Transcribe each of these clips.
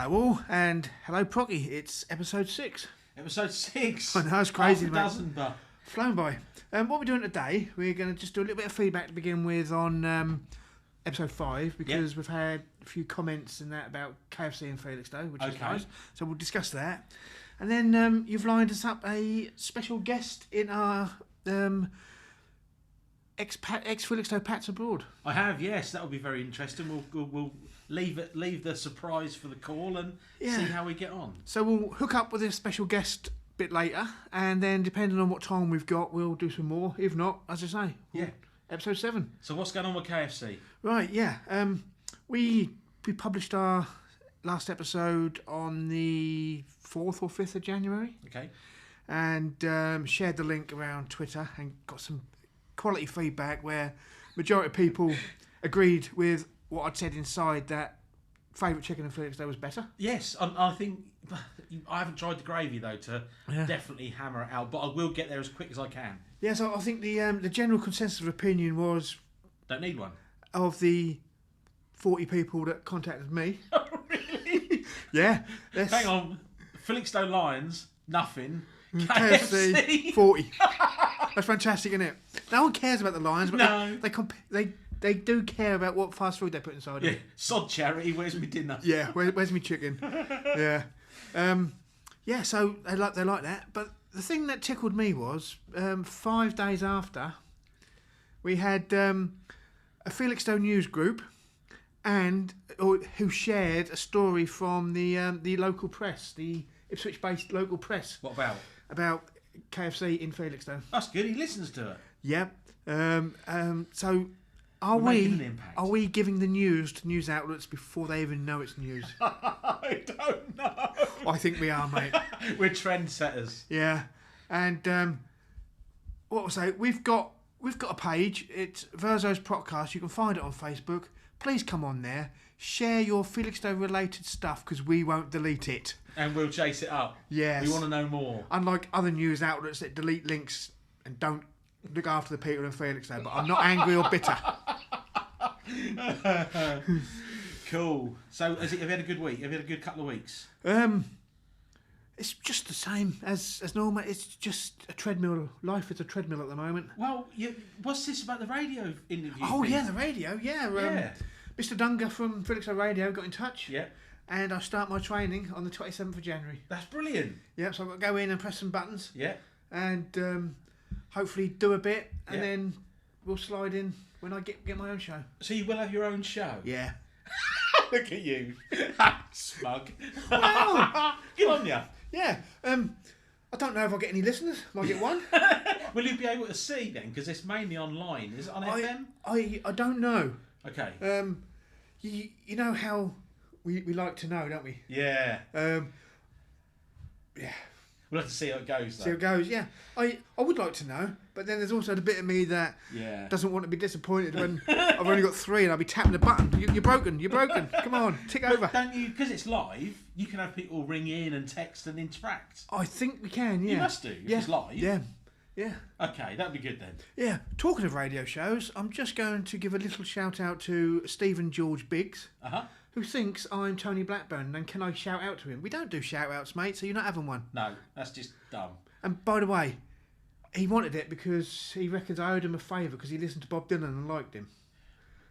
Hello all, and hello Procky. It's episode 6. Episode 6. I know, it's crazy, mate. Dozen, but flown by. What we're doing today, we're going to just do a little bit of feedback to begin with on episode 5, because we've had a few comments and that about KFC in Felixstowe, which is nice. So we'll discuss that. And then you've lined us up a special guest in our ex-Felixstowe Pats Abroad. I have, yes. That'll be very interesting. We'll leave the surprise for the call and see how we get on. So we'll hook up with a special guest a bit later, and then depending on what time we've got, we'll do some more. If not, as I say, episode 7. So what's going on with KFC? Right, we published our last episode on the 4th or 5th of January. Okay. And shared the link around Twitter and got some quality feedback where majority of people agreed with what I'd said inside, that favourite chicken in Felixstowe was better. Yes, I think I haven't tried the gravy though to definitely hammer it out, but I will get there as quick as I can. Yeah, so I think the general consensus of opinion was don't need one. Of the 40 people that contacted me. Oh, really? Yeah. Hang on, Felixstowe Lions, nothing. KFC 40. That's fantastic, isn't it? No one cares about the Lions, but they do care about what fast food they put inside them. Sod charity, where's my dinner? Yeah, where's my chicken? Yeah. So they like that. But the thing that tickled me was 5 days after, we had a Felixstowe news group who shared a story from the local press, the Ipswich-based local press. What about? About KFC in Felixstowe. That's good. He listens to it. Yeah. So are we giving the news to news outlets before they even know it's news? I don't know. I think we are, mate. We're trendsetters. Yeah. And what was I? We've got a page. It's Verso's Prockcast. You can find it on Facebook. Please come on there. Share your Felixstowe related stuff, because we won't delete it. And we'll chase it up. Yes. We want to know more. Unlike other news outlets that delete links and don't look after the people in Felixstowe, but I'm not angry or bitter. Cool. So, have you had a good week? Have you had a good couple of weeks? It's just the same as normal. It's just a treadmill. Life is a treadmill at the moment. Well, what's this about the radio interview? Oh, thing? Yeah, the radio. Yeah. Mr. Dunga from Felixstowe Radio got in touch. Yeah. And I start my training on the 27th of January. That's brilliant. Yeah, so I've got to go in and press some buttons. Yeah. And hopefully do a bit, and then we'll slide in when I get my own show. So you will have your own show? Yeah. Look at you. Smug. Well, good on you. Yeah. I don't know if I'll get any listeners. Might get one. Will you be able to see then? Because it's mainly online. Is it on FM? I don't know. Okay. You know how we like to know, don't we? Yeah. Yeah. We'll have to see how it goes, though. See how it goes, yeah. I would like to know, but then there's also the bit of me that doesn't want to be disappointed when I've only got 3 and I'll be tapping the button. You're broken. Come on, tick over. Don't you, because it's live, you can have people ring in and text and interact. I think we can, yeah. You must do, if it's live. Yeah. Okay, that'd be good then. Yeah. Talking of radio shows, I'm just going to give a little shout out to Stephen George Biggs. Who thinks I'm Tony Blackburn, and can I shout out to him? We don't do shout outs, mate, so you're not having one. No, that's just dumb. And by the way, he wanted it because he reckons I owed him a favour because he listened to Bob Dylan and liked him.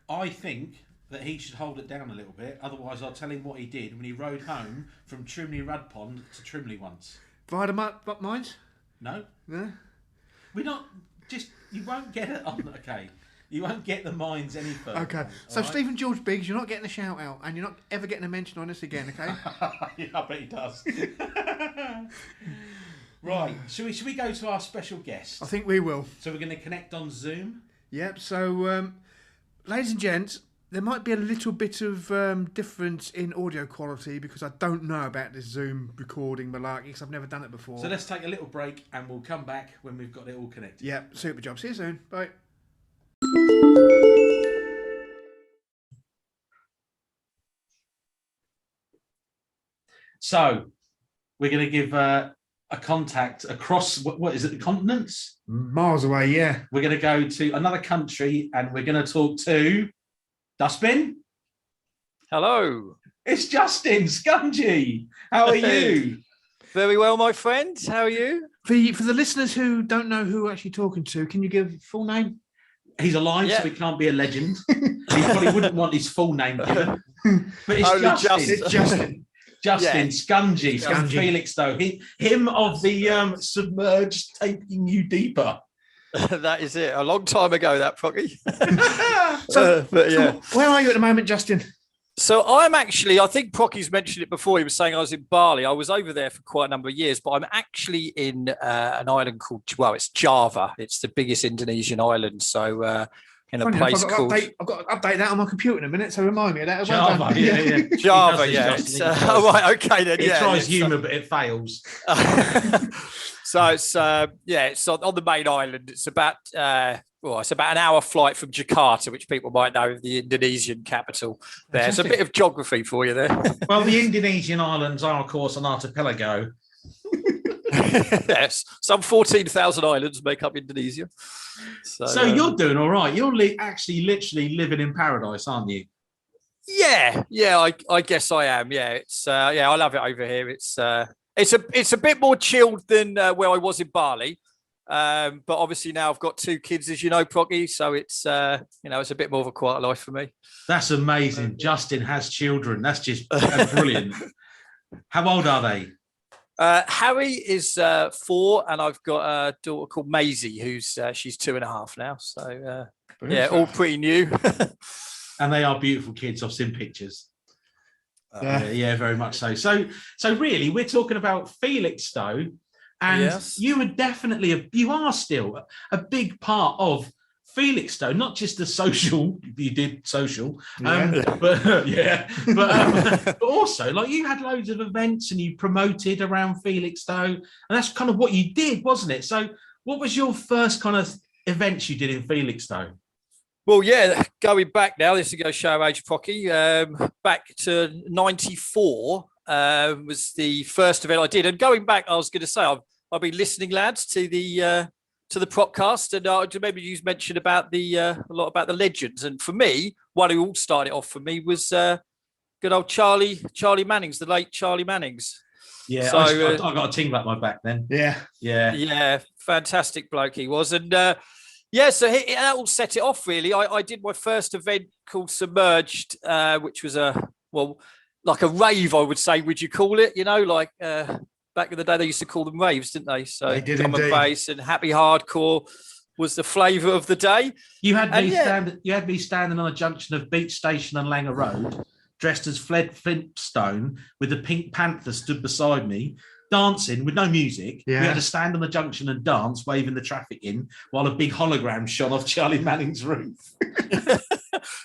I think that he should hold it down a little bit, otherwise I'll tell him what he did when he rode home from Trimley Pond to Trimley once. Via the mines? No. No? We're not, you won't get it on, okay. You won't get the mines any further. Okay. So, Stephen George Biggs, you're not getting a shout out, and you're not ever getting a mention on us again, okay? Yeah, I bet he does. Right. Should we go to our special guest? I think we will. So we're going to connect on Zoom? Yep. So, ladies and gents, there might be a little bit of difference in audio quality because I don't know about this Zoom recording malarkey because I've never done it before. So let's take a little break and we'll come back when we've got it all connected. Yep. Super job. See you soon. Bye. So, we're going to give a contact across, what is it, the continents? Miles away, yeah. We're going to go to another country and we're going to talk to Dustbin. Hello. It's Justin Skungie. How are you? Very well, my friend. How are you? For the listeners who don't know who we're actually talking to, can you give full name? He's alive, so he can't be a legend. He probably wouldn't want his full name given. But it's Justin. Justin Skungie from Felixstowe. Him of the Submerged taking you deeper. That is it. A long time ago, that Procky. So where are you at the moment, Justin? So I'm actually, I think Procky's mentioned it before. He was saying I was in Bali. I was over there for quite a number of years, but I'm actually in an island called, it's Java. It's the biggest Indonesian island. So in a place called... I've got to update that on my computer in a minute, so remind me of that. Java, Java, yeah. Oh, right, okay then. It tries humour, but it fails. So it's it's on the main island. It's about it's about an hour flight from Jakarta, which people might know, the Indonesian capital. There's a bit of geography for you there. Well, the Indonesian islands are, of course, an archipelago. Yes, some 14,000 islands make up Indonesia. So you're doing all right. You're actually literally living in paradise, aren't you? Yeah, I guess I am. Yeah, it's I love it over here. It's a bit more chilled than where I was in Bali. But obviously now I've got 2 kids, as you know, Procky. So it's it's a bit more of a quiet life for me. That's amazing. Justin has children. That's just brilliant. How old are they? Harry is 4, and I've got a daughter called Maisie, who's she's 2.5 now. So all pretty new. And they are beautiful kids. I've seen pictures. Yeah, very much so. So really, we're talking about Felixstowe. And you are still a big part of Felixstowe, not just the social. You did social, but also like you had loads of events and you promoted around Felixstowe, and that's kind of what you did, wasn't it? So, what was your first kind of events you did in Felixstowe? Well, going back now, this is going to show our age, Procky. Back to '94 was the first event I did, and going back, I was going to say I've been listening, lads, to the Prockcast, and maybe you mentioned about a lot about the legends. And for me, one who all started off for me was good old Charlie Mannings, the late Charlie Mannings. Yeah, so I got a ting back my back then. Yeah, fantastic bloke he was, and so that all set it off really. I did my first event called Submerged, which was like a rave, I would say. Would you call it? Back in the day, they used to call them raves, didn't they? So they did, drum and bass and happy hardcore was the flavour of the day. You had me standing on a junction of Beach Station and Langer Road, dressed as Flintstone, with the Pink Panther stood beside me, dancing with no music. We had to stand on the junction and dance, waving the traffic in, while a big hologram shone off Charlie Manning's roof.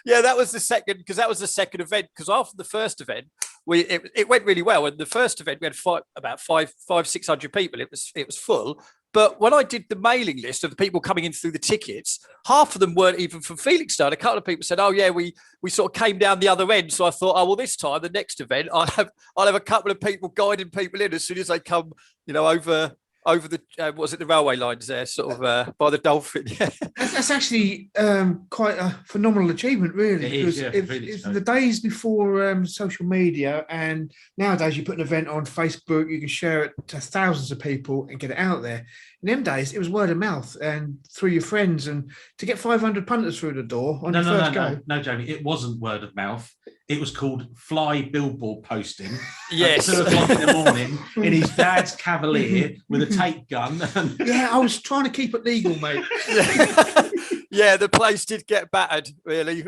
That was the second, because that was the second event. Because after the first event, it went really well. And the first event, we had about 500-600 people. It was full. But when I did the mailing list of the people coming in through the tickets, half of them weren't even from Felixstowe. A couple of people said, "Oh yeah, we sort of came down the other end." So I thought, "Oh well, this time the next event, I'll have a couple of people guiding people in as soon as they come, over the the railway lines there, sort of by the Dolphin." That's actually quite a phenomenal achievement, really. Because if the days before social media, and nowadays you put an event on Facebook, you can share it to thousands of people and get it out there. In them days, it was word of mouth and through your friends, and to get 500 punters through the door on your first go. No, Jamie, it wasn't word of mouth. It was called fly billboard posting. Yes. At 2 o'clock in the morning in his dad's Cavalier with a tape gun. I was trying to keep it legal, mate. Yeah, the place did get battered, really.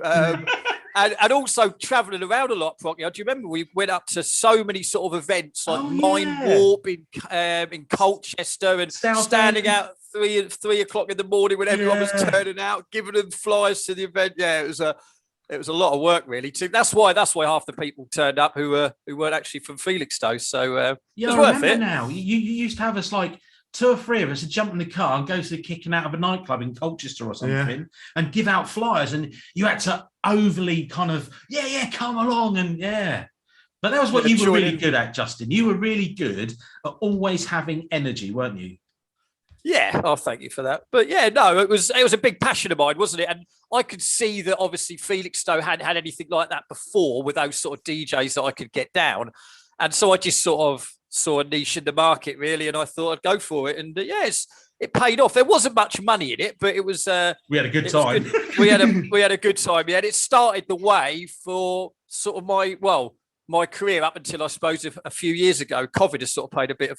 And also travelling around a lot, Procky. Do you remember we went up to so many sort of events like Mind Warp in Colchester and standing out 3 o'clock in the morning when everyone was turning out, giving them flyers to the event. Yeah, it was a lot of work, really. That's why half the people turned up who weren't actually from Felixstowe. So it was worth it. Now you used to have us like 2 or 3 of us would jump in the car and go to the kicking out of a nightclub in Colchester or something and give out flyers, and you had to overly kind of come along and but that was what you were really good at, Justin. You were really good at always having energy, weren't you? Yeah, oh, thank you for that. But yeah, no, it was a big passion of mine, wasn't it? And I could see that obviously Felixstowe hadn't had anything like that before with those sort of DJs that I could get down. And so I just sort of saw a niche in the market, really, and I thought I'd go for it. And it paid off. There wasn't much money in it, but it was. We had a good time. We had a good time. Yeah, and it started the way for sort of my career up until I suppose a few years ago. COVID has sort of played a bit of.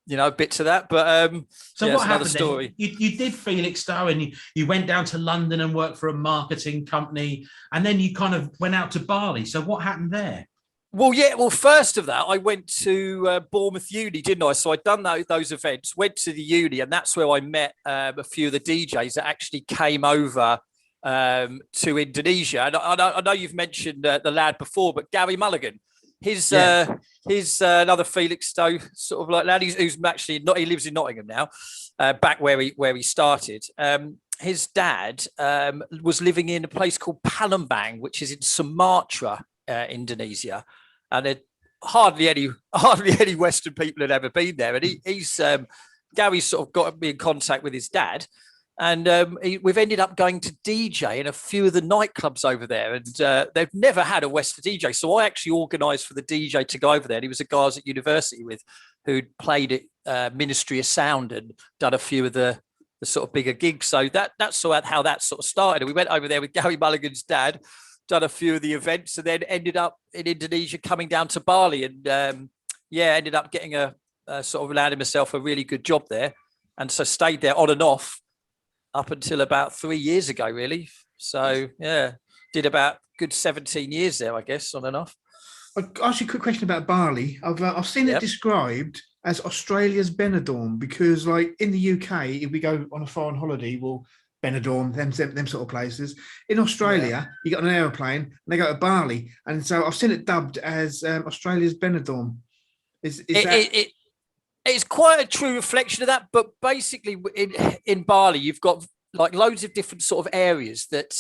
A bit to that, but so what happened? Story. You did Felixstowe, and you went down to London and worked for a marketing company, and then you kind of went out to Bali. So what happened there? Well, yeah. Well, first of that, I went to Bournemouth Uni, didn't I? So I'd done those events, went to the uni, and that's where I met a few of the DJs that actually came over to Indonesia. And I know you've mentioned the lad before, but Gary Mulligan. He's another Felixstowe sort of like lad who's actually not. He lives in Nottingham now, back where he started. His dad was living in a place called Palembang, which is in Sumatra, Indonesia, and hardly any Western people had ever been there. And he's Gary's sort of got me in contact with his dad. And we've ended up going to DJ in a few of the nightclubs over there. And they've never had a Western DJ. So I actually organised for the DJ to go over there. And he was a guy I was at university with who'd played at Ministry of Sound and done a few of the sort of bigger gigs. So that's sort of how that sort of started. And we went over there with Gary Mulligan's dad, done a few of the events, and then ended up in Indonesia coming down to Bali. And ended up getting a sort of landing myself a really good job there. And so stayed there on and off up until about 3 years ago, really. So, yeah, did about good 17 years there, I guess, on and off. I'll ask you a quick question about Bali. I've seen it described as Australia's Benidorm because, like, in the UK, if we go on a foreign holiday, we'll Benidorm, them sort of places. In Australia, you get on an aeroplane and they go to Bali. And so I've seen it dubbed as Australia's Benidorm. It's quite a true reflection of that, but basically in Bali, you've got like loads of different sort of areas that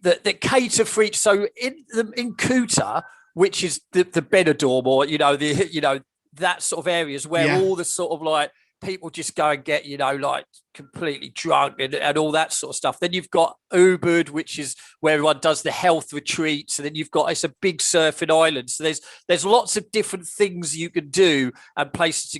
that cater for each. So in Kuta, which is the Benidorm, or that sort of areas where all the sort of like people just go and get like completely drunk and all that sort of stuff. Then you've got Ubud, which is where everyone does the health retreats, and then it's a big surfing island. So there's lots of different things you can do and places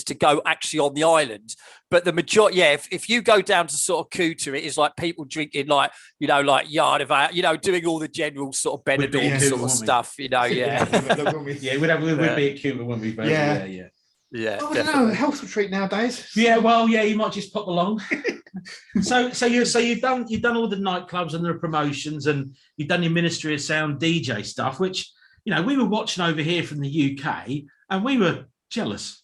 to go actually on the island. But the majority, if you go down to sort of Kuta, it is like people drinking like yard of doing all the general sort of Benidorm sort of stuff. We'd be at Kuta, wouldn't we? Yeah, I don't know, a health retreat nowadays. Yeah, well, you might just pop along. so you've done all the nightclubs and the promotions, and you've done your Ministry of Sound DJ stuff, which we were watching over here from the UK, and we were jealous.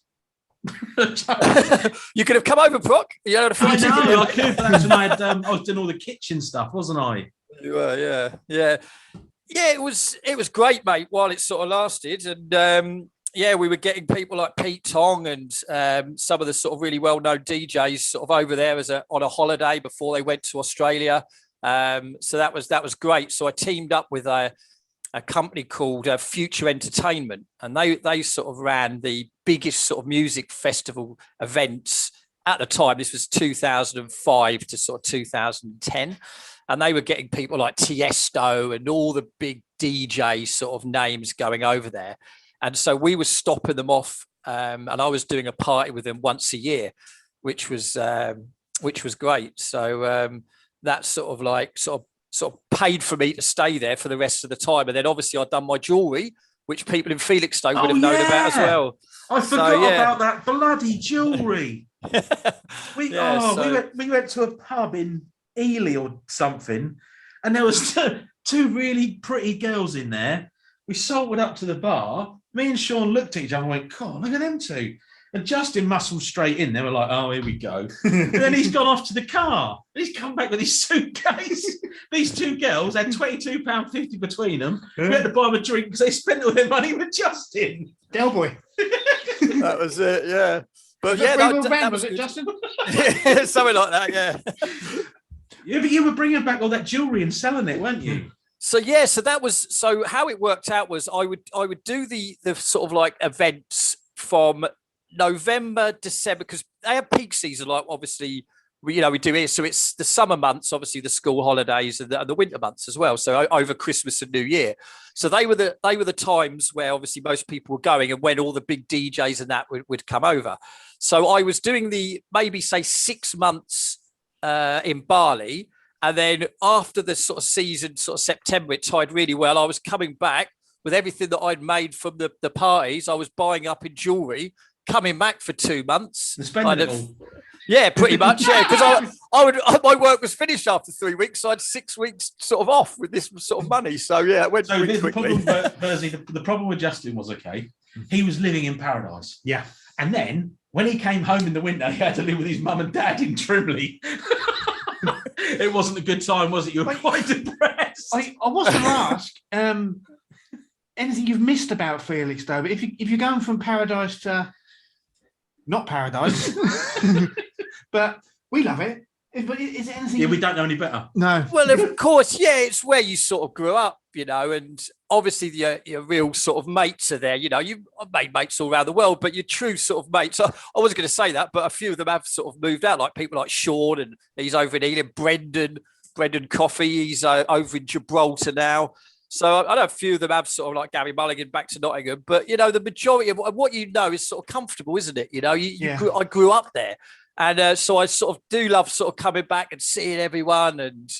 You could have come over, Prock. I know, I could. That's when I was doing all the kitchen stuff, wasn't I? You were, yeah. It was great, mate. While it sort of lasted, and. We were getting people like Pete Tong and some of the sort of really well-known DJs sort of over there on a holiday before they went to Australia. So that was great. So I teamed up with a company called Future Entertainment, and they sort of ran the biggest sort of music festival events at the time. This was 2005 to sort of 2010. And they were getting people like Tiesto and all the big DJ sort of names going over there. And so we were stopping them off, and I was doing a party with them once a year, which was great. So that sort of paid for me to stay there for the rest of the time. And then obviously I'd done my jewellery, which people in Felixstowe would have known about as well. I forgot about that bloody jewellery. We went to a pub in Ely or something, and there was two really pretty girls in there. We salted up to the bar. Me and Sean looked at each other and went, God, look at them two. And Justin muscled straight in. They were like, oh, here we go. And then he's gone off to the car. And he's come back with his suitcase. These two girls had £22.50 between them. We had to buy them a drink because they spent all their money with Justin. Del boy. That was it, yeah. But that was it, Justin? Something like that, yeah. Yeah, but you were bringing back all that jewellery and selling it, weren't you? So how it worked out was I would do the sort of like events from November, December, because they have peak season, like obviously we do here. So it's the summer months, obviously the school holidays, and the winter months as well. So over Christmas and New Year. So they were the times where obviously most people were going, and when all the big DJs and that would come over. So I was doing maybe say 6 months in Bali. And then after the sort of season, sort of September, it tied really well. I was coming back with everything that I'd made from the parties. I was buying up in jewelry, coming back for 2 months. Spending it all. Yeah, pretty much. Yeah, because my work was finished after 3 weeks, so I had 6 weeks sort of off with this sort of money. So yeah, it went really quickly. The problem with Justin was, okay, he was living in paradise. Yeah. And then when he came home in the winter, he had to live with his mum and dad in Trimley. It wasn't a good time, was it? You were quite depressed. I was going to ask anything you've missed about Felixstowe, but if you're going from paradise to not paradise, but we love it. But is it anything? Yeah, we don't know any better. No. Well, of course, yeah, it's where you sort of grew up, and obviously your real sort of mates are there. You've made mates all around the world, but your true sort of mates, I was going to say that, but a few of them have sort of moved out, like people like Sean, and he's over in England, Brendan Coffey, he's over in Gibraltar now. So I know a few of them have sort of like Gary Mulligan back to Nottingham, but the majority of what is sort of comfortable, isn't it? I grew up there. And so I sort of do love sort of coming back and seeing everyone and,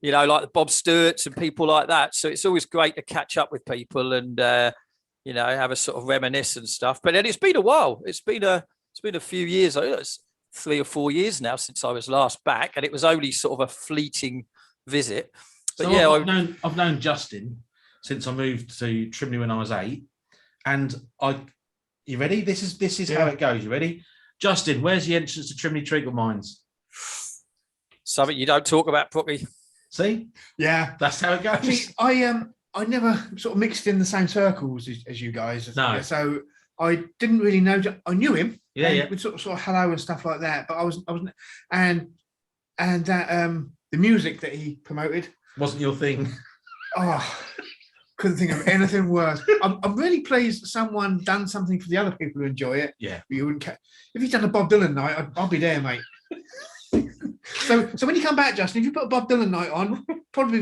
like the Bob Stewarts and people like that. So it's always great to catch up with people and, have a sort of reminisce and stuff. But then it's been a while. It's been a few years. It's 3 or 4 years now since I was last back. And it was only sort of a fleeting visit. But so I've known Justin since I moved to Trimley when I was 8. And you ready? This is how it goes. You ready? Justin, where's the entrance to Trimley Treacle Mines? Something you don't talk about, Brookie. See? Yeah. That's how it goes. See, I never sort of mixed in the same circles as you guys. No. So I didn't really know. I knew him. Yeah, yeah. With sort of hello and stuff like that. But I was and that the music that he promoted wasn't your thing. Oh, couldn't think of anything worse. I'm really pleased someone done something for the other people who enjoy it. Yeah. You wouldn't. If you'd done a Bob Dylan night, I'll be there, mate. So when you come back, Justin, if you put a Bob Dylan night on, probably.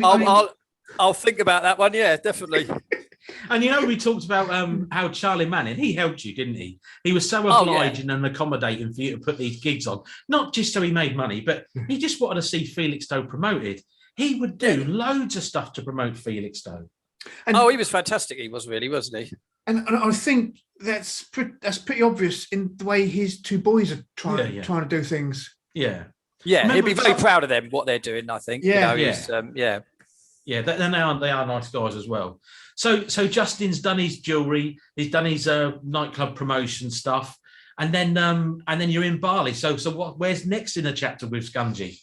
I'll think about that one. Yeah, definitely. And we talked about how Charlie Manning, he helped you, didn't he? He was so obliging and accommodating for you to put these gigs on, not just so he made money, but he just wanted to see Felixstowe promoted. He would do loads of stuff to promote Felixstowe. And, he was fantastic. He was really, wasn't he? And I think that's pretty obvious in the way his two boys are trying to do things. Yeah, yeah. He'd be very proud of them what they're doing. I think. Yeah, yeah. They are nice guys as well. So Justin's done his jewelry. He's done his nightclub promotion stuff, and then you're in Bali. So where's next in the chapter with Skungie?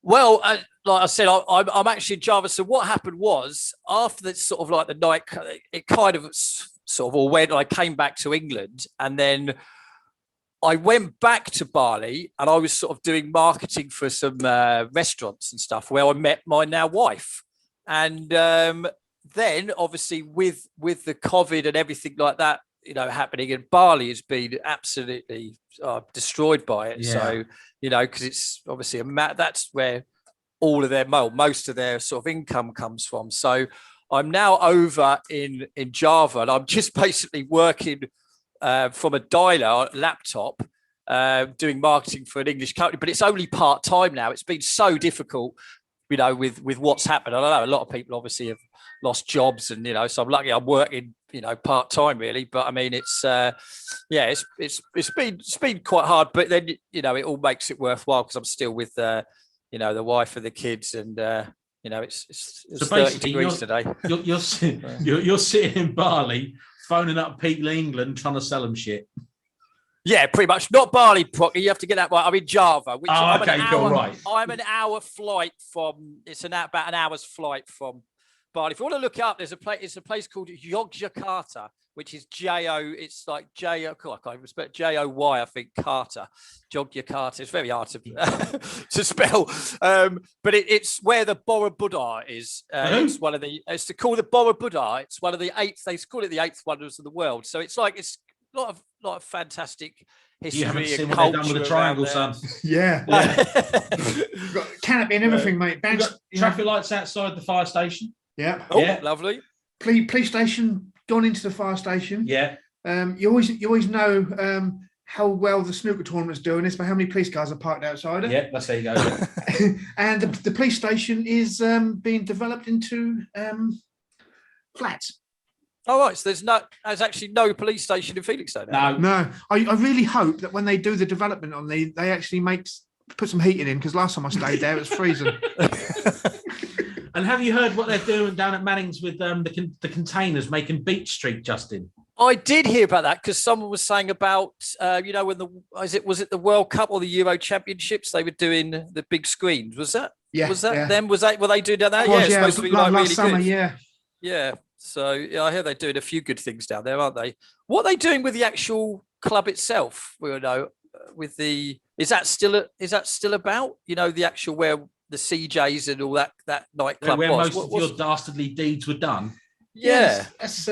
Well, like I said, I'm actually in Java. So what happened was after the sort of like the night, it kind of sort of all went. I came back to England, and then I went back to Bali, and I was sort of doing marketing for some restaurants and stuff where I met my now wife, and then obviously with the COVID and everything like that, happening, and Bali has been absolutely destroyed by it. Yeah. So, because it's obviously that's where all of most of their sort of income comes from. So I'm now over in Java, and I'm just basically working from a dialer laptop, doing marketing for an English company, but it's only part-time now. It's been so difficult, with what's happened. I know a lot of people obviously have lost jobs, and so I'm lucky I'm working part-time really, but I mean it's been quite hard, but then it all makes it worthwhile because I'm still with the wife and the kids, and it's so 30 degrees today. You're sitting in Bali phoning up people in England trying to sell them shit. Yeah, pretty much. Not Bali, Prock. You have to get that right. I'm in Java. Which right. I'm an hour flight from. It's about an hour's flight from Bali. If you want to look it up, it's a place called Yogyakarta, which is J-O. It's like J-O. I can't even spell J-O-Y. I think Carter. Yogyakarta. It's very hard to spell. But it's where the Borobudur is. It's one of the. It's called the Borobudur. It's one of the 8th. They call it the 8th wonders of the world. So it's like it's. A like a fantastic history. You haven't seen and what they've done with the triangle, son. Yeah. You've got canopy and everything, mate. We've got traffic lights outside the fire station. Yeah. Oh, yeah. Lovely. Police station, gone into the fire station. Yeah. You always know how well the snooker tournament's doing is by how many police cars are parked outside it. Yeah, that's there you go. And the police station is being developed into flats. All right, so there's actually no police station in Felixstowe now. No. I really hope that when they do the development on they actually put some heating in, because last time I stayed there it was freezing. And have you heard what they're doing down at Manning's with the containers making Beach Street, Justin? I did hear about that because someone was saying about when was it the World Cup or the Euro Championships, they were doing the big screens. Was that? Yeah. Was that yeah. them? Were they doing that? Yeah, It's supposed to be like last really summer, good. yeah. Yeah. So I hear they're doing a few good things down there, aren't they? What are they doing with the actual club itself? We don't know. With is that still about? The actual where the CJs and all that nightclub where was. most of your dastardly deeds were done. Yeah. That's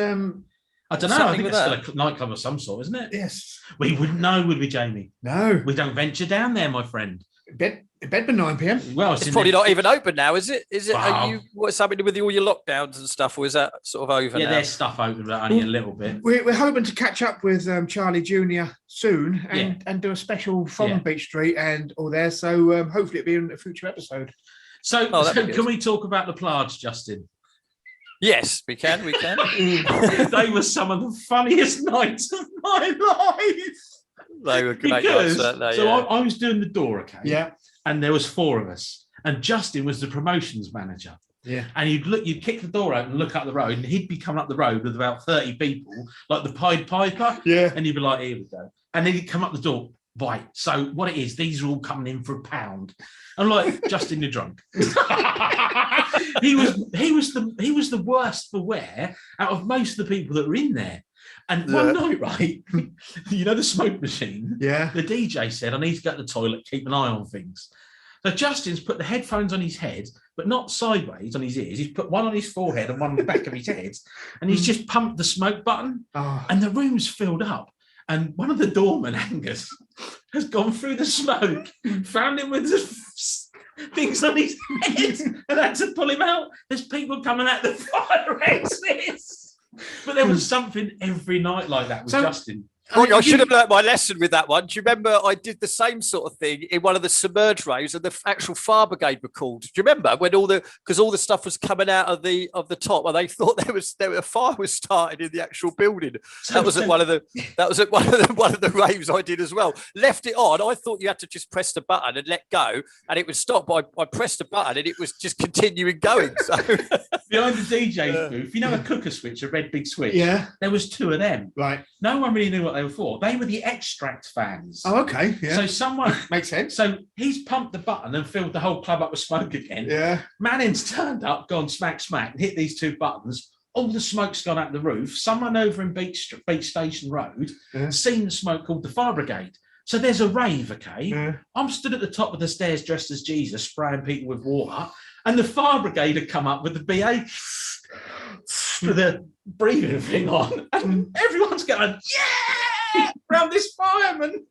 I don't know. I think it's still a nightclub of some sort, isn't it? yes. We wouldn't know, would we, Jamie? No. We don't venture down there, my friend. Bed by 9 p.m. Well, It's probably not even open now, is it? Is it? Wow. Are you what's happening with all your lockdowns and stuff, or is that sort of over Yeah, now? there's stuff open, but only a little bit. We're hoping to catch up with Charlie Jr. soon and do a special from Beach Street and all there. So hopefully it'll be in a future episode. So can we talk about the Plauge, Justin? Yes, we can. We can. They were some of the funniest nights of my life. They were great Because, nights, weren't they? so Yeah. I was doing the door, okay? Yeah. And there was 4 of us. And Justin was the promotions manager. Yeah. And you'd kick the door out and look up the road, and he'd be coming up the road with about 30 people, like the Pied Piper. Yeah. And you'd be like, here we go. And then he'd come up the door. Right. So what it is, these are all coming in for £1. I'm like, Justin, you're drunk. he was the worst for wear out of most of the people that were in there. And one night, right, the smoke machine. Yeah. The DJ said, I need to go to the toilet, keep an eye on things. So Justin's put the headphones on his head, but not sideways on his ears. He's put one on his forehead and one on the back of his head, and he's just pumped the smoke button, and the room's filled up. And one of the doormen, Angus, has gone through the smoke, found him with the things on his head, and had to pull him out. There's people coming out the fire exits. But there was something every night like that with Justin. I should have learnt my lesson with that one. Do you remember I did the same sort of thing in one of the Submerged raves, and the actual fire brigade were called? Do you remember when all the stuff was coming out of the top, and they thought a fire was started in the actual building? That was at one of the raves I did as well. Left it on. I thought you had to just press the button and let go, and it would stop. I pressed the button, and it was just continuing going. So behind the DJ booth, a cooker switch, a red big switch. Yeah. There was 2 of them. Right. No one really knew what they were for. They were the extract fans. Oh, okay. Yeah. So someone makes sense. So he's pumped the button and filled the whole club up with smoke again. Yeah. Manning's turned up, gone smack, and hit these 2 buttons. All the smoke's gone out the roof. Someone over in Beach Station Road seen the smoke, called the fire brigade. So there's a rave, okay? Yeah. I'm stood at the top of the stairs dressed as Jesus, spraying people with water, and the fire brigade had come up with the BA with the breathing thing on, and everyone's going, yeah, round this fireman.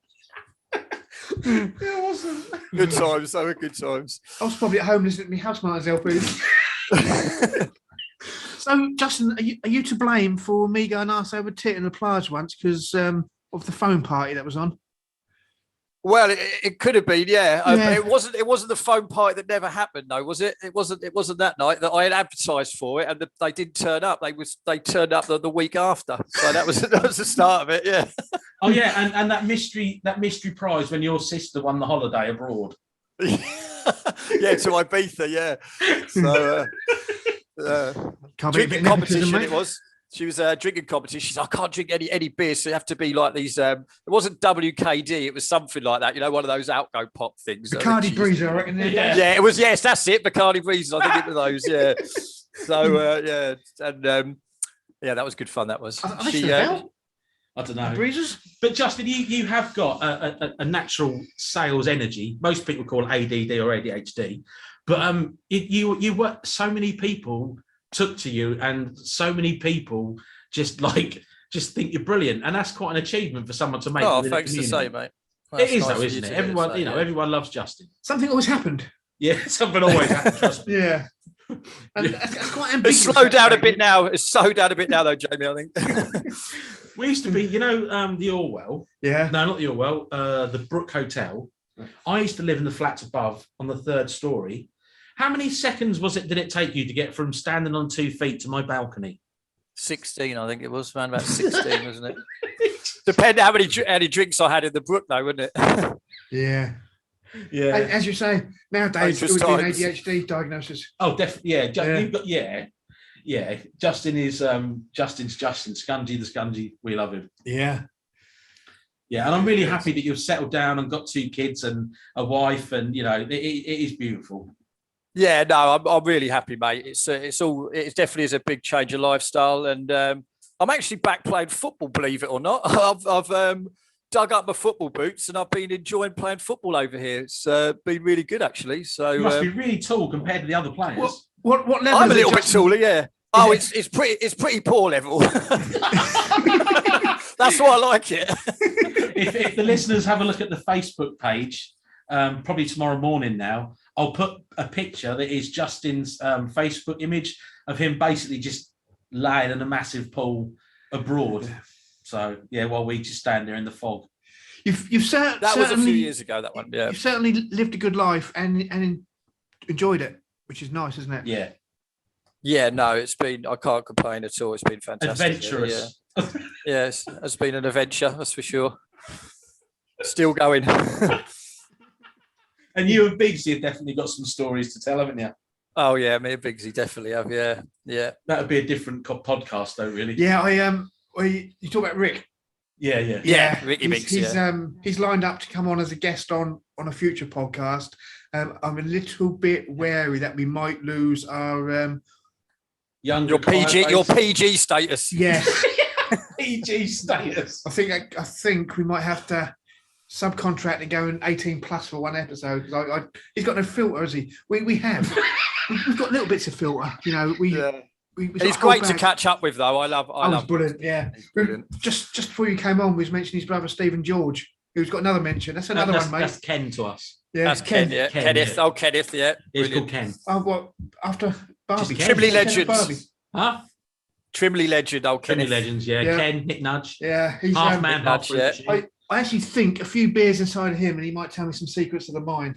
Yeah, awesome. Good times. They were good times. I was probably at home listening to my Housemartins LPs. So, Justin, are you to blame for me going arse over tit in the Plauge once because of the phone party that was on? Well, it could have been, yeah. It wasn't the phone party that never happened, though, was it? It wasn't that night that I had advertised for it, and they didn't turn up. They turned up the week after, so that was the start of it. Yeah. Oh yeah, and that mystery prize when your sister won the holiday abroad. Yeah, to Ibiza, yeah. So drinking competition it was. She was drinking competition. She said, I can't drink any beer, so you have to be like these. It wasn't WKD, it was something like that. One of those outgo pop things. Bacardi Breezer, I reckon. Yeah, it was. Yes, that's it. Bacardi Breezers. I think it was those. Yeah. So yeah, and yeah, that was good fun. That was. I don't know. Breezers? But Justin, you have got a natural sales energy. Most people call it ADD or ADHD, but you were so many people took to you, and so many people just like just think you're brilliant, and that's quite an achievement for someone to make. Oh, thanks to say, mate. Well, it is nice though, isn't it? Everyone, everyone loves Justin. Something always happened. Yeah, something always happens. Trust me. Yeah. And that's quite ambiguous. It's slowed down a bit now. It's slowed down a bit now, though, Jamie, I think. We used to be, the Orwell. Yeah. No, not the Orwell. The Brook Hotel. I used to live in the flats above on the 3rd story. How many seconds did it take you to get from standing on 2 feet to my balcony? 16, I think it was. Around about 16, wasn't it? Depending how many drinks I had in the Brook, though, wouldn't it? Yeah. Yeah. And as you say, nowadays it would be an ADHD diagnosis. Oh, definitely. Yeah. You've got, yeah. Justin is Justin. Skungie the Skungie. We love him. Yeah. Yeah, and I'm really happy that you've settled down and got 2 kids and a wife, and it is beautiful. Yeah, no, I'm really happy, mate. It definitely is a big change of lifestyle, and I'm actually back playing football, believe it or not. I've dug up my football boots and I've been enjoying playing football over here. It's been really good, actually. So you must be really tall compared to the other players. What level? I'm a little bit taller, yeah. Oh, it's pretty poor level. That's why I like it. If the listeners have a look at the Facebook page, probably tomorrow morning now, I'll put a picture that is Justin's Facebook image of him basically just laying in a massive pool abroad. So while we just stand there in the fog. That was a few years ago. That one, yeah. You've certainly lived a good life and enjoyed it, which is nice, isn't it? Yeah. Yeah, no, I can't complain at all. It's been fantastic. Adventurous. Yes, it's been an adventure, that's for sure. Still going. And you and Biggsy have definitely got some stories to tell, haven't you? Oh yeah, me and Biggsy definitely have. Yeah. That would be a different podcast, though, really. Yeah, you talk about Rick. Yeah. Ricky Biggs. He's lined up to come on as a guest on a future podcast. I'm a little bit wary that we might lose our your PG status. Yes. PG status. I think we might have to subcontract and go in 18 plus for one episode, because he's got no filter, has he? We have. We've got little bits of filter, He's great to catch up with, though. I love brilliant. Yeah, brilliant. Just before you came on, we was mentioning his brother Stephen George, who's got another mention. That's another one, mate. That's Ken to us. Yeah, that's Ken. Yeah, Kenneth. Yeah. Oh, Kenneth. Yeah, he's called Ken. Oh, what after Barbie? Trimley Legends. Huh? Trimley Legend. Oh, Trimley Legends. Yeah. Ken, Nick Nudge. Yeah, he's half man, half Nudge. Yeah. I actually think a few beers inside of him, and he might tell me some secrets of the mind.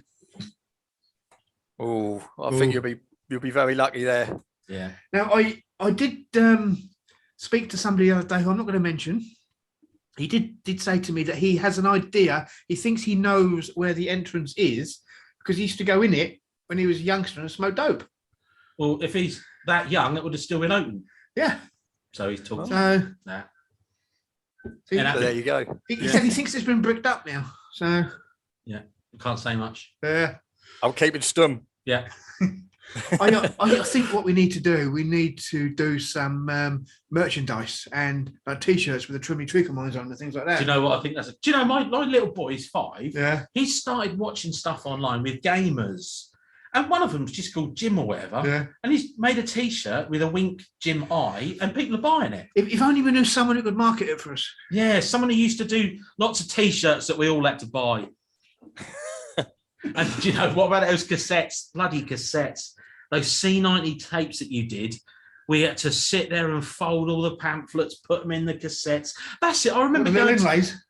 Oh, I think you'll be very lucky there. Yeah. Now, I did speak to somebody the other day who I'm not going to mention. He did say to me that he has an idea. He thinks he knows where the entrance is because he used to go in it when he was a youngster and smoke dope. Well, if he's that young, it would have still been open. Yeah. So he's talking. Nah. So there you go. He said he thinks it's been bricked up now. So yeah, can't say much. Yeah. I'll keep it stum. Yeah. I think what we need to do some merchandise and t-shirts with the Trimley Treacle Mines on and things like that. Do you know what I think that's? Do you know my little boy is 5? Yeah. He started watching stuff online with gamers, and one of them's just called Jim or whatever. Yeah. And he's made a t-shirt with a wink Jim eye, and people are buying it. If only we knew someone who could market it for us. Yeah, someone who used to do lots of t-shirts that we all had to buy. And do you know what about those cassettes? Bloody cassettes. Those C90 tapes that you did, we had to sit there and fold all the pamphlets, put them in the cassettes. That's it. I remember going.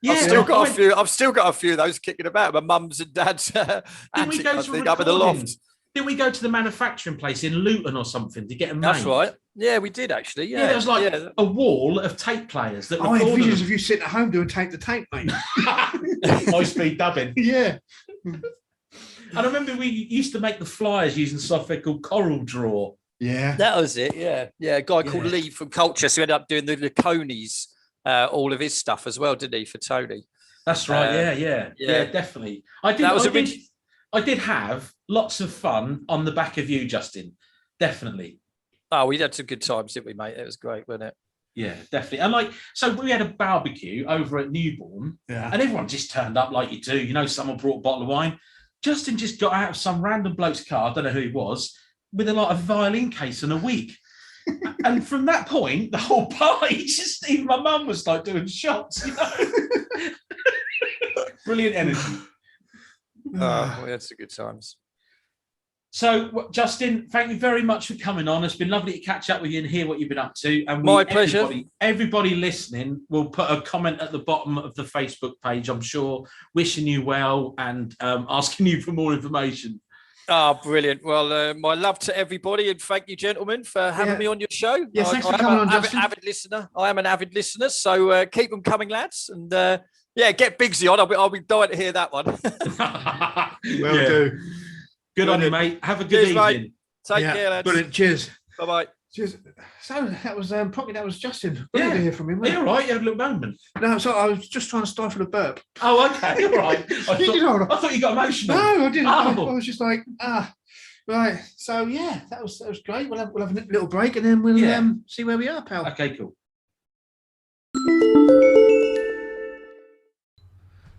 Yeah, I've still got a few of those kicking about. My mum's and dad's. Up in the loft. Didn't we go to the manufacturing place in Luton or something to get them made? That's right. Yeah, we did actually. Yeah, there was like a wall of tape players that. I had visions of you sitting at home doing tape to tape, mate. High-speed dubbing. Yeah. And I remember we used to make the flyers using software called Coral Draw. Yeah. That was it, yeah. Yeah, a guy called Lee from Culture, so he ended up doing the Laconies, all of his stuff as well, didn't he, for Tony? That's right, yeah, definitely. I did have lots of fun on the back of you, Justin. Definitely. Oh, we had some good times, didn't we, mate? It was great, wasn't it? Yeah, definitely. And so we had a barbecue over at Newbourne, and everyone just turned up like you do. You know, someone brought a bottle of wine. Justin just got out of some random bloke's car, I don't know who he was, with a violin case and a wig. And from that point, the whole party, just even my mum was like doing shots, you know. Brilliant energy. Well, that's the good times. So, Justin, thank you very much for coming on. It's been lovely to catch up with you and hear what you've been up to. And my pleasure. Everybody listening will put a comment at the bottom of the Facebook page, I'm sure, wishing you well and asking you for more information. Oh, brilliant. Well, my love to everybody, and thank you, gentlemen, for having me on your show. Yeah, thanks for coming on, Justin. Avid listener. I am an avid listener, so keep them coming, lads. And get Bigsy on. I'll be dying to hear that one. Will do. Good on you, mate. Have a good evening. Mate. Take care, lads. Brilliant. Cheers. Bye-bye. Cheers. So that was probably Justin. Brilliant to hear from him. Are you all right? You had a little moment. No, so I was just trying to stifle a burp. Oh, okay. All right. I thought you got emotional. No, I didn't. Oh. I was just like, right. So yeah, that was great. We'll have a little break and then we'll see where we are, pal. Okay, cool.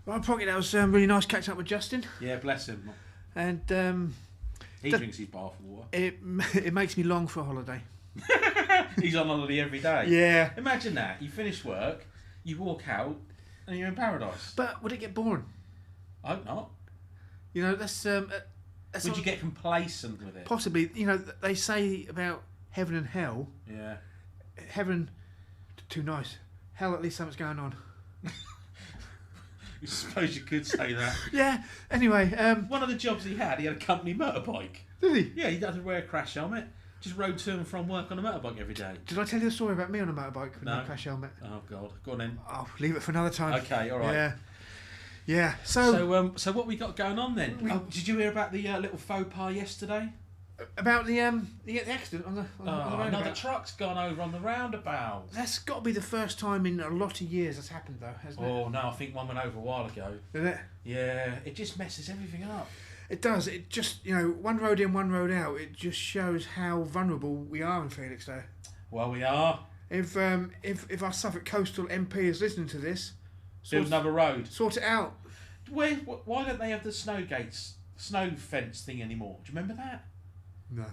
Right, Procky, that was really nice catching up with Justin. Yeah, bless him. And he drinks his bath water. It makes me long for a holiday. He's on holiday every day. Yeah. Imagine that. You finish work, you walk out, and you're in paradise. But would it get boring? I hope not. You know, that's would you get complacent with it? Possibly. You know, they say about heaven and hell. Yeah. Heaven, too nice. Hell, at least something's going on. I suppose you could say that. Yeah. Anyway, one of the jobs he had a company motorbike. Did he? Yeah, he doesn't wear a crash helmet. Just rode to and from work on a motorbike every day. Did I tell you a story about me on a motorbike with no crash helmet? Oh God, go on then. I'll leave it for another time. Okay, all right. Yeah. So what we got going on then? Did you hear about the little faux pas yesterday? About the accident on the roundabout? Another truck's gone over on the roundabout. That's got to be the first time in a lot of years that's happened, though, hasn't it? Oh no, I think one went over a while ago. Did it? Yeah, it just messes everything up. It does. It just, one road in, one road out. It just shows how vulnerable we are in Felixstowe. Well, we are. If our Suffolk Coastal MP is listening to this, build another road. Sort it out. Why don't they have the snow fence thing anymore? Do you remember that? No.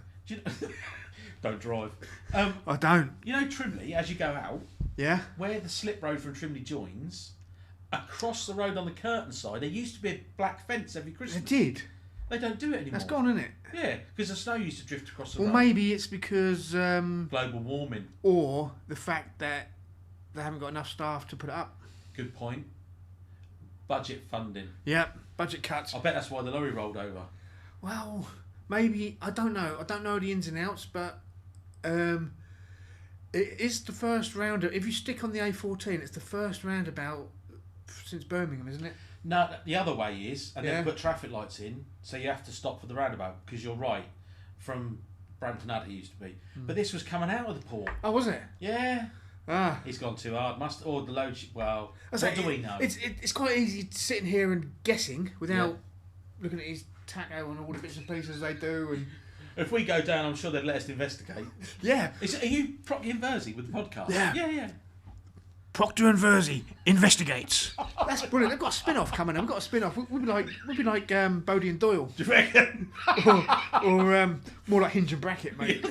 Don't drive. I don't. You know Trimley, as you go out, yeah, where the slip road from Trimley joins, across the road on the Curtain side, there used to be a black fence every Christmas. It did. They don't do it anymore. That's gone, isn't it? Yeah, because the snow used to drift across the road. Well, maybe it's because global warming, or the fact that they haven't got enough staff to put it up. Good point. Budget funding. Yep, budget cuts. I bet that's why the lorry rolled over. Well, maybe, I don't know. I don't know the ins and outs, but it is the first roundabout. If you stick on the A14, it's the first roundabout since Birmingham, isn't it? No, the other way is, and they put traffic lights in, so you have to stop for the roundabout, because you're right, from Brampton Out it used to be. But this was coming out of the port. Oh, was it? Yeah. Ah. He's gone too hard. Or the load... Well, what do we know? It's quite easy sitting here and guessing without looking at his taco and all the bits and pieces they do. And if we go down, I'm sure they'd let us investigate. Yeah. Are you Prock and Verso with the podcast? Yeah. Yeah. Proctor and Verso investigates. That's brilliant. They've got a spin-off coming. We've got a spin-off. We'll be like Bodie and Doyle. Do you reckon? or more like Hinge and Bracket, mate.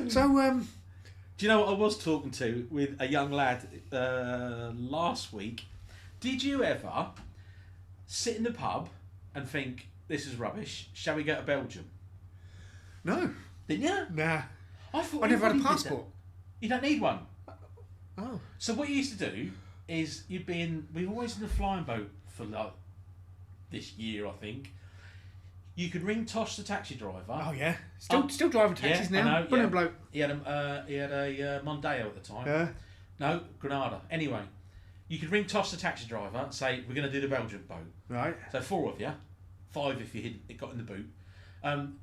So, do you know what I was talking to with a young lad last week? Did you ever sit in the pub and think, this is rubbish, shall we go to Belgium? No. Didn't you? Nah. I never had a passport. You don't need one. Oh. So what you used to do is we've always in the flying boat for like this year, I think. You could ring Tosh, the taxi driver. Oh yeah, still driving taxis now. I know, Brilliant bloke. He had a Mondeo at the time. Yeah. No, Granada. Anyway, you could ring Tosh, the taxi driver, and say we're going to do the Belgium boat. Right. So 4 of you, 5 if you got in the boot.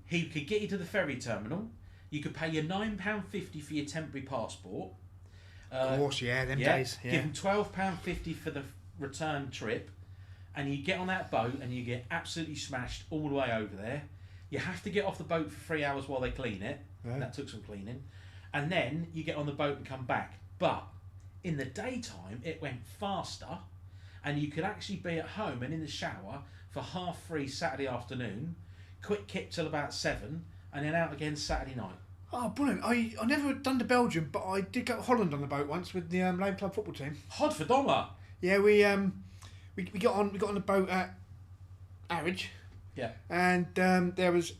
He could get you to the ferry terminal. You could pay your £9.50 for your temporary passport. Of course, them days. Yeah. Give him £12.50 for the return trip. And you get on that boat and you get absolutely smashed all the way over there. You have to get off the boat for 3 hours while they clean it. Yeah. That took some cleaning. And then you get on the boat and come back. But in the daytime, it went faster. And you could actually be at home and in the shower for 3:30 Saturday afternoon. Quick kip till about 7. and then out again Saturday night. Oh, brilliant! I never done to Belgium, but I did go to Holland on the boat once with the Lane Club football team. Godverdomme. Yeah, we got on the boat at Harwich. Yeah. And there was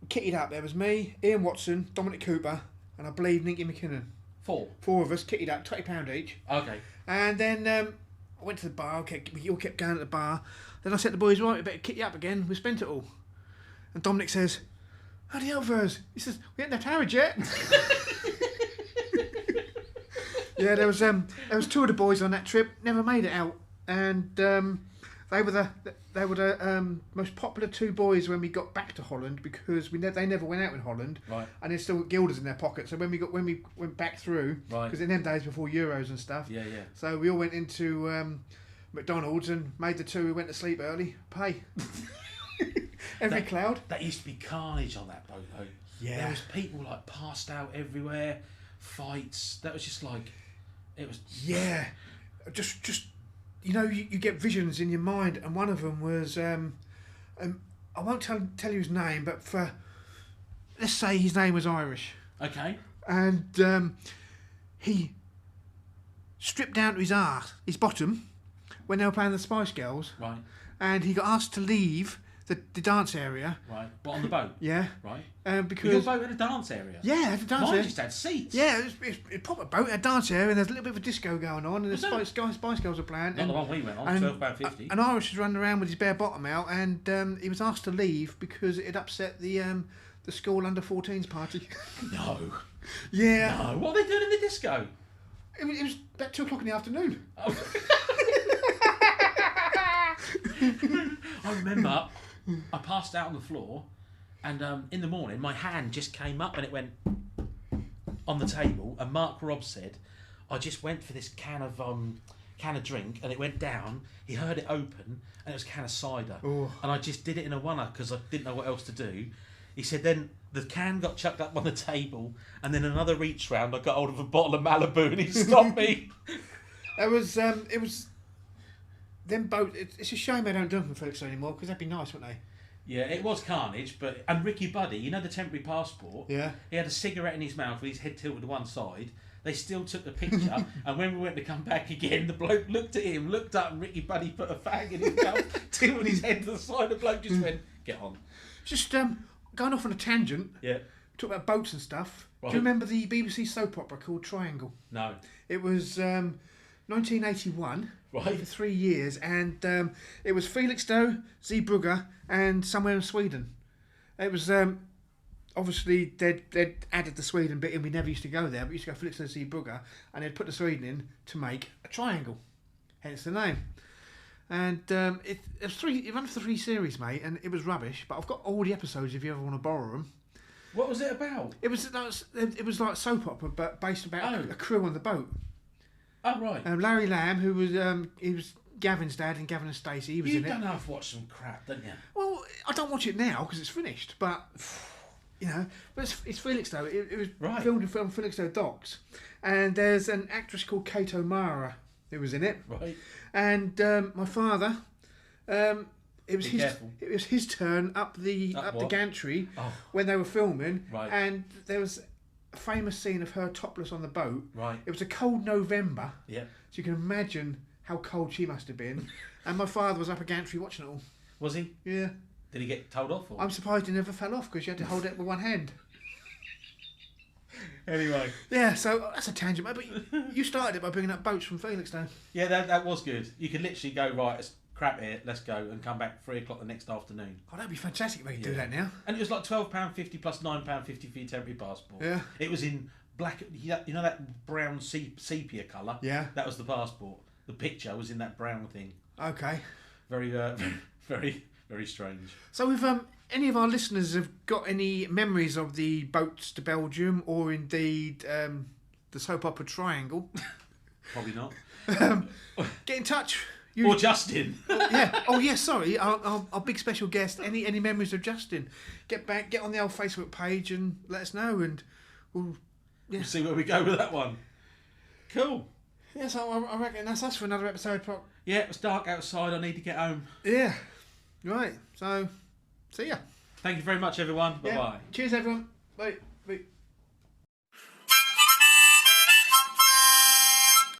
kitted up. There was me, Ian Watson, Dominic Cooper, and I believe Nicky McKinnon. Four of us kitted up, £20 each. Okay. And then I went to the bar. We all kept going at the bar. Then I said to the boys, right, we better kit you up again. We spent it all. And Dominic says, "How the hell, Verso?" He says, "We haven't left Harwich yet." Yeah, there was two of the boys on that trip, never made it out, and they were the most popular two boys when we got back to Holland, because they never went out in Holland, right? And they still got guilders in their pocket. So when we went back through, right? Because in them days before Euros and stuff, yeah. So we all went into McDonald's and made the two who went to sleep early pay. Every cloud. That used to be carnage on that boat, though. Yeah. There was people like passed out everywhere, fights. That was just like, it was. Yeah, just you know, you get visions in your mind, and one of them was I won't tell you his name, but let's say his name was Irish. Okay. And he stripped down to his bottom, when they were playing the Spice Girls. Right. And he got asked to leave the dance area. Right. But on the boat. Yeah. Right. Because your boat had a dance area. Yeah, it had a dance Mine area. just had seats. Yeah, it's a proper boat, a dance area, and there's a little bit of a disco going on, and the Spice Girls are playing. Not the one we went on, £12.50. And Irish was running around with his bare bottom out, and he was asked to leave because it had upset the school under-14s party. No. Yeah. No. What are they doing in the disco? It was about 2 o'clock in the afternoon. Oh. I remember I passed out on the floor, and in the morning my hand just came up and it went on the table, and Mark Robb said, "I just went for this can of drink, and it went down. He heard it open, and it was a can of cider, and I just did it in a one-up because I didn't know what else to do." He said then the can got chucked up on the table, and then another reach round, I got hold of a bottle of Malibu, and he stopped me. It was them both. It's a shame they don't do them for Felixstowe anymore, because that'd be nice, wouldn't they? Yeah, it was carnage, and Ricky Buddy, you know the temporary passport? Yeah. He had a cigarette in his mouth with his head tilted to one side. They still took the picture, and when we went to come back again, the bloke looked at him, looked up, and Ricky Buddy put a fag in his mouth, tilted his head to the side. The bloke just went, "Get on." Just going off on a tangent. Yeah. Talk about boats and stuff. Right. Do you remember the BBC soap opera called Triangle? No. It was 1981. Right. For 3 years, and it was Felixstowe, Zeebrugge, and somewhere in Sweden. It was obviously they'd added the Sweden bit in. We never used to go there, but we used to go Felixstowe, Zeebrugge, and they'd put the Sweden in to make a triangle, hence the name. And it ran for 3 series, mate, and it was rubbish. But I've got all the episodes if you ever want to borrow them. What was it about? It was like soap opera, but based about a crew on the boat. Oh, right. Larry Lamb, who was he was Gavin's dad, and Gavin and Stacey, he was in it. You don't have to watch some crap, don't you? Well, I don't watch it now because it's finished, but you know, but it's Felixstowe. It was filmed in Felixstowe docks, and there's an actress called Kate O'Mara who was in it. Right. And my father, it was his turn up the gantry when they were filming, and there was a famous scene of her topless on the boat. Right. It was a cold November. Yeah. So you can imagine how cold she must have been. And my father was up a gantry watching it all. Was he? Yeah. Did he get told off? Or? I'm surprised he never fell off because you had to hold it with one hand. Anyway. Yeah, so that's a tangent, mate. But you started it by bringing up boats from Felixstowe. Yeah, that was good. You could literally go, right, it's crap here, let's go, and come back 3 o'clock the next afternoon. Oh, that'd be fantastic if we could do that now. And it was like £12.50 plus £9.50 for your temporary passport. Yeah. It was in black, you know that brown sepia colour? Yeah. That was the passport. The picture was in that brown thing. Okay. Very, very, very strange. So if any of our listeners have got any memories of the boats to Belgium, or indeed the soap opera Triangle, probably not. Get in touch. Or Justin. Yeah. Oh, yeah. Sorry, our big special guest. Any memories of Justin? Get on the old Facebook page and let us know, and we'll see where we go with that one. Cool. Yeah, so I reckon that's us for another episode, Prock. Yeah, it's dark outside. I need to get home. Yeah. Right. So, see ya. Thank you very much, everyone. Bye bye. Cheers, everyone. Bye. Bye.